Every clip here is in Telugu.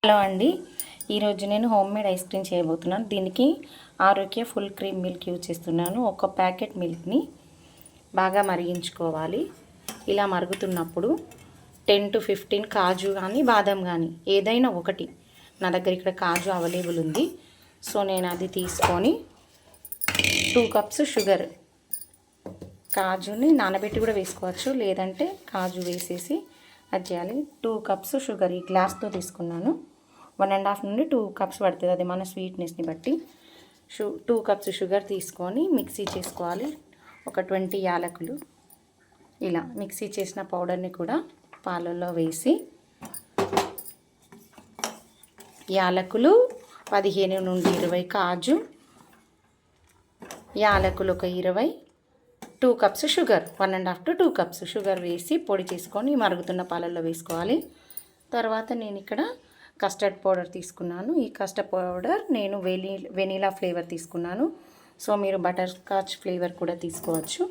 హలో అండి, ఈరోజు నేను హోమ్ మేడ్ ఐస్ క్రీమ్ చేయబోతున్నాను. దీనికి ఆరోగ్య ఫుల్ క్రీమ్ మిల్క్ యూజ్ చేస్తున్నాను. ఒక ప్యాకెట్ మిల్క్ని బాగా మరిగించుకోవాలి. ఇలా మరుగుతున్నప్పుడు 10 to 15 కాజు కానీ బాదం కానీ ఏదైనా ఒకటి, నా దగ్గర ఇక్కడ కాజు అవైలబుల్ ఉంది, సో నేను అది తీసుకొని 2 కప్స్ షుగర్, కాజుని నానబెట్టి కూడా వేసుకోవచ్చు, లేదంటే కాజు వేసేసి అది చేయాలి. 2 కప్స్ షుగర్ ఈ గ్లాస్తో తీసుకున్నాను. 1.5 నుండి 2 కప్స్ పడుతుంది, అది మన స్వీట్నెస్ని బట్టి. 2 కప్స్ షుగర్ తీసుకొని మిక్సీ చేసుకోవాలి. ఒక 20 యాలకులు, ఇలా మిక్సీ చేసిన పౌడర్ని కూడా పాలల్లో వేసి, యాలకులు 15 నుండి 20 కాజు, యాలకులు ఒక 20, 2 cups sugar, 1.5 to 2 cups sugar వేసి పొడి చేసుకొని మరుగుతున్న పాలల్లో వేసుకోవాలి. తర్వాత నేను ఇక్కడ కస్టర్డ్ పౌడర్ తీసుకున్నాను. ఈ కస్టర్డ్ పౌడర్ నేను వెనీలా ఫ్లేవర్ తీసుకున్నాను, సో మీరు బటర్ స్కాచ్ ఫ్లేవర్ కూడా తీసుకోవచ్చు.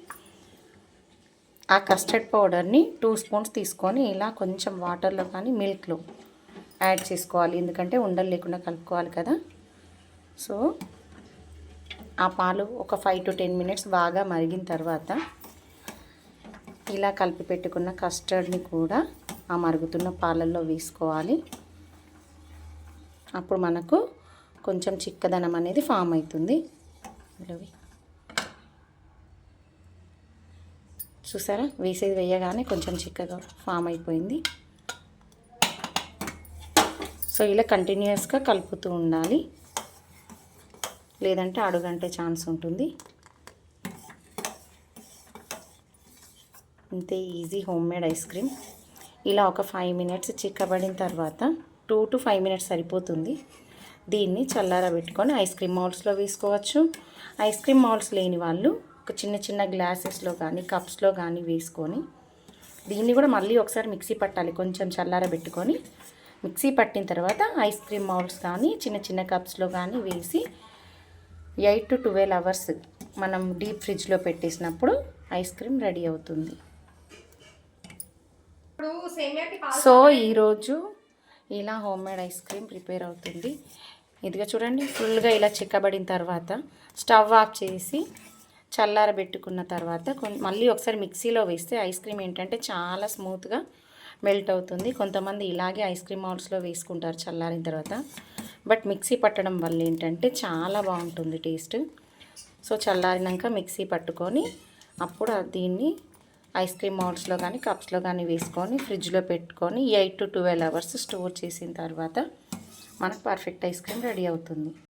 ఆ కస్టర్డ్ పౌడర్ని 2 స్పూన్స్ తీసుకొని ఇలా కొంచెం వాటర్లో కానీ మిల్క్లో యాడ్ చేసుకోవాలి, ఎందుకంటే ఉండలు లేకుండా కలుపుకోవాలి కదా. సో ఆ పాలు ఒక 5 to 10 మినిట్స్ బాగా మరిగిన తర్వాత ఇలా కలిపి పెట్టుకున్న కస్టర్డ్ని కూడా ఆ మరుగుతున్న పాలల్లో వేసుకోవాలి. అప్పుడు మనకు కొంచెం చిక్కదనం అనేది ఫామ్ అవుతుంది. చూసారా, వేసేది వేయగానే కొంచెం చిక్కగా ఫామ్ అయిపోయింది. సో ఇలా కంటిన్యూస్గా కలుపుతూ ఉండాలి, లేదంటే అడుగంటే ఛాన్స్ ఉంటుంది. ఇంతే easy home made ice cream. ఇలా ఒక 5 మినిట్స్ చిక్కబడిన తర్వాత 2 to 5 మినిట్స్ సరిపోతుంది. దీన్ని చల్లారబెట్టుకొని ఐస్ క్రీమ్ మౌల్డ్స్లో వేసుకోవచ్చు. ఐస్ క్రీమ్ మౌల్డ్స్ లేని వాళ్ళు ఒక చిన్న చిన్న గ్లాసెస్లో కానీ కప్స్లో కానీ వేసుకొని, దీన్ని కూడా మళ్ళీ ఒకసారి మిక్సీ పట్టాలి. కొంచెం చల్లారబెట్టుకొని మిక్సీ పట్టిన తర్వాత ఐస్ క్రీమ్ మౌల్డ్స్ కానీ చిన్న చిన్న కప్స్లో కానీ వేసి 8 to 12 అవర్స్ మనం డీప్ ఫ్రిడ్జ్లో పెట్టేసినప్పుడు ఐస్ క్రీమ్ రెడీ అవుతుంది. సో ఈరోజు ఇలా home made ice cream prepare అవుతుంది. ఇదిగా చూడండి, ఫుల్గా ఇలా చిక్కబడిన తర్వాత స్టవ్ ఆఫ్ చేసి చల్లారబెట్టుకున్న తర్వాత మళ్ళీ ఒకసారి మిక్సీలో వేస్తే ఐస్ క్రీమ్ ఏంటంటే చాలా స్మూత్గా మెల్ట్ అవుతుంది. కొంతమంది ఇలాగే ఐస్ క్రీమ్ మౌల్డ్స్లో వేసుకుంటారు చల్లారిన తర్వాత, బట్ మిక్సీ పట్టడం వల్ల ఏంటంటే చాలా బాగుంటుంది టేస్ట్. సో చల్లారినాక మిక్సీ పట్టుకొని అప్పుడు దీన్ని ఐస్ క్రీమ్ మౌల్డ్స్లో కానీ కప్స్లో కానీ వేసుకొని ఫ్రిడ్జ్లో పెట్టుకొని 8 to 12 అవర్స్ స్టోర్ చేసిన తర్వాత మనకు పర్ఫెక్ట్ ఐస్ క్రీమ్ రెడీ అవుతుంది.